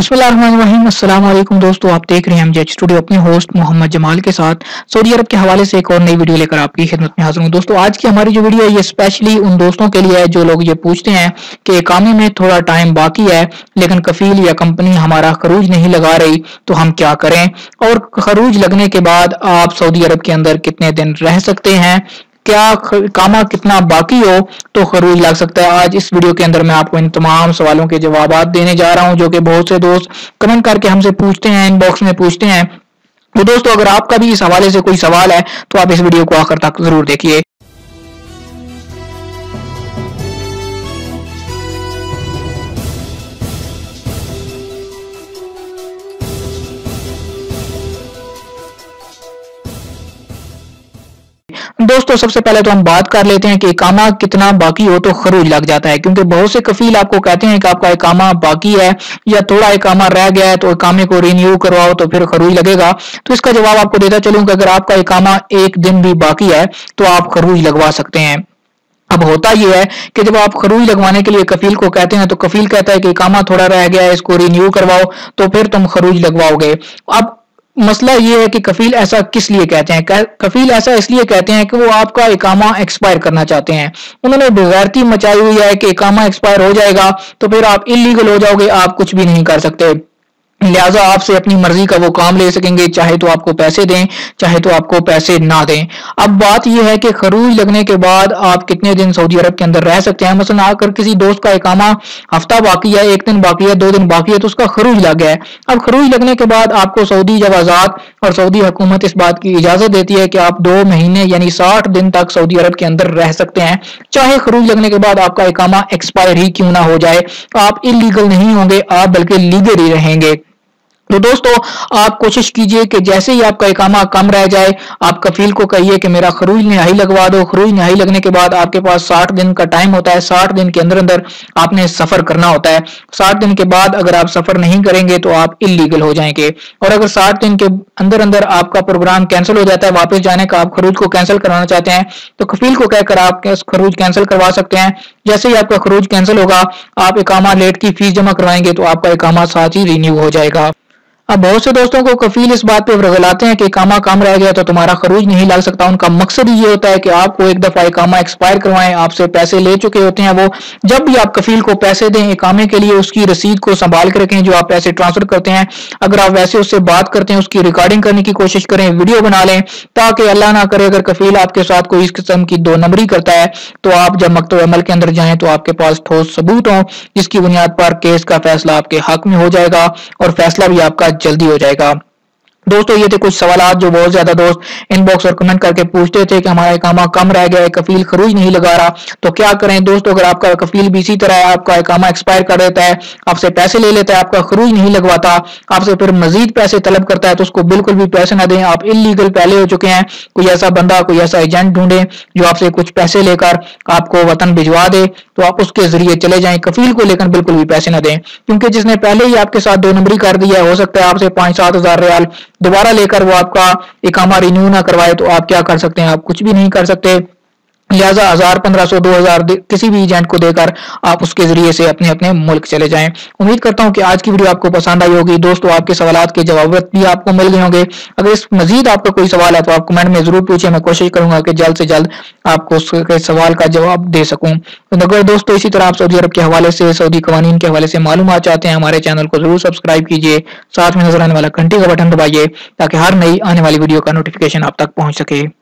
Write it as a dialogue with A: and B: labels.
A: बिस्मिल्लाहिर्रहमानिर्रहीम। अस्सलाम वालेकुम दोस्तों, आप देख रहे हैं एमजे स्टूडियो। अपने होस्ट मोहम्मद जमाल के साथ सऊदी अरब के हवाले से एक और नई वीडियो लेकर आपकी खिदमत में हाजिर हूं। दोस्तों, आज की हमारी जो वीडियो है ये स्पेशली उन दोस्तों के लिए है जो लोग ये पूछते हैं कि इकामे में थोड़ा टाइम बाकी है लेकिन कफील या कंपनी हमारा खरूज नहीं लगा रही, तो हम क्या करें, और खरूज लगने के बाद आप सऊदी अरब के अंदर कितने दिन रह सकते हैं, क्या कामा कितना बाकी हो तो खरूज लग सकता है। आज इस वीडियो के अंदर मैं आपको इन तमाम सवालों के जवाब देने जा रहा हूं जो कि बहुत से दोस्त कमेंट करके हमसे पूछते हैं, इनबॉक्स में पूछते हैं। तो दोस्तों, अगर आपका भी इस हवाले से कोई सवाल है तो आप इस वीडियो को आखिर तक जरूर देखिए। दोस्तों, सबसे पहले तो हम बात कर लेते हैं कि इकामा कितना बाकी हो तो खरूज लग जाता है, क्योंकि बहुत से कफील आपको कहते हैं कि आपका इकामा बाकी है या थोड़ा इकामा रह गया है तो इकामे को रिन्यू करवाओ तो फिर खरूज लगेगा। तो इसका जवाब आपको देता चलूं कि अगर आपका इकामा एक दिन भी बाकी है तो आप खरूज लगवा सकते हैं। अब होता यह है कि जब आप खरूज लगवाने के लिए कफील को कहते हैं तो कफील कहता है कि इकामा थोड़ा रह गया है, इसको रिन्यू करवाओ, तो फिर तुम खरूज लगवाओगे। अब मसला ये है कि कफील ऐसा किस लिए कहते हैं। कफील ऐसा इसलिए कहते हैं कि वो आपका इकामा एक्सपायर करना चाहते हैं। उन्होंने बेगैरती मचाई हुई है कि इकामा एक्सपायर हो जाएगा तो फिर आप इलीगल हो जाओगे, आप कुछ भी नहीं कर सकते, लिहाजा आपसे अपनी मर्जी का वो काम ले सकेंगे, चाहे तो आपको पैसे दें चाहे तो आपको पैसे ना दें। अब बात यह है कि खरूज लगने के बाद आप कितने दिन सऊदी अरब के अंदर रह सकते हैं। मसलन आकर किसी दोस्त का इकामा हफ्ता बाकी है, एक दिन बाकी है, 2 दिन बाकी है, तो उसका खरूज लग गया है। अब खरूज लगने के बाद आपको सऊदी जवाजात और सऊदी हुकूमत इस बात की इजाजत देती है कि आप 2 महीने यानी 60 दिन तक सऊदी अरब के अंदर रह सकते हैं, चाहे खरूज लगने के बाद आपका इकामा एक्सपायर ही क्यों ना हो जाए। आप इलीगल नहीं होंगे, आप बल्कि लीगल ही रहेंगे। तो दोस्तों, आप कोशिश कीजिए कि जैसे ही आपका इकामा कम रह जाए आप कफील को कहिए कि मेरा खरूज नहाई लगवा दो। खरूज नहाई लगने के बाद आपके पास 60 दिन का टाइम होता है, 60 दिन के अंदर अंदर आपने सफर करना होता है। 60 दिन के बाद अगर आप सफर नहीं करेंगे तो आप इलीगल हो जाएंगे, और अगर 60 दिन के अंदर अंदर आपका प्रोग्राम कैंसिल हो जाता है वापस जाने का, आप खरूज को कैंसिल कराना चाहते हैं तो कफील को कहकर आप खरूज कैंसिल करवा सकते हैं। जैसे ही आपका खरूज कैंसिल होगा आप इकामा लेट की फीस जमा करवाएंगे तो आपका इकामा साथ ही रिन्यू हो जाएगा। अब बहुत से दोस्तों को कफील इस बात पे वर्गलाते हैं कि इकामा कम रह गया तो तुम्हारा खरूज नहीं लग सकता। उनका मकसद ये होता है कि आपको एक दफा इकामा एक्सपायर करवाएं, आपसे पैसे ले चुके होते हैं वो। जब भी आप कफील को पैसे दें इकामे के लिए उसकी रसीद को संभाल के रखें जो आप पैसे ट्रांसफर करते हैं। अगर आप वैसे उससे बात करते हैं उसकी रिकॉर्डिंग करने की कोशिश करें, वीडियो बना लें, ताकि अल्लाह ना करे अगर कफील आपके साथ कोई इस किस्म की 2 नंबरी करता है तो आप जब मकतब अमल के अंदर जाएं तो आपके पास ठोस सबूत हो जिसकी बुनियाद पर केस का फैसला आपके हक में हो जाएगा और फैसला भी आपका जल्दी हो जाएगा। दोस्तों, ये थे कुछ सवाल जो बहुत ज्यादा दोस्त इनबॉक्स और कमेंट करके पूछते थे कि हमारा इकामा कम रह गया है, कफील खरूज नहीं लगा रहा, तो क्या करें। दोस्तों, अगर आपका कफील भी इसी तरह आपका इकामा एक्सपायर कर देता है, आपसे पैसे ले लेता है, आपका खरूज नहीं लगवाता, आपसे फिर मजीद पैसे तलब करता है, तो उसको बिल्कुल भी पैसे ना दें। आप इलीगल पहले हो चुके हैं। कोई ऐसा बंदा, कोई ऐसा एजेंट ढूंढे जो आपसे कुछ पैसे लेकर आपको वतन भिजवा दे, तो आप उसके जरिए चले जाएं। कफील को लेकर बिल्कुल भी पैसे ना दें, क्योंकि जिसने पहले ही आपके साथ 2 नंबरी कर दिया है, हो सकता है आपसे 5-7 हजार रियाल दोबारा लेकर वो आपका इकामा रिन्यू ना करवाए, तो आप क्या कर सकते हैं, आप कुछ भी नहीं कर सकते। लिहाजा 1000, 1500, 2000 किसी भी एजेंट को देकर आप उसके जरिए से अपने अपने मुल्क चले जाएं। उम्मीद करता हूं कि आज की वीडियो आपको पसंद आई होगी। दोस्तों, आपके सवालात के जवाब भी आपको मिल गए होंगे। अगर इस मजीद आपका कोई सवाल है तो आप कमेंट में जरूर पूछें, मैं कोशिश करूंगा कि जल्द से जल्द आपको उसके सवाल का जवाब दे सकूं। तो अगर दोस्तों इसी तरह आप सऊदी अरब के हवाले से, सऊदी कवानीन के हवाले से मालूमात चाहते हैं, हमारे चैनल को जरूर सब्सक्राइब कीजिए, साथ में नजर आने वाला घंटी का बटन दबाइए ताकि हर नई आने वाली वीडियो का नोटिफिकेशन आप तक पहुंच सके।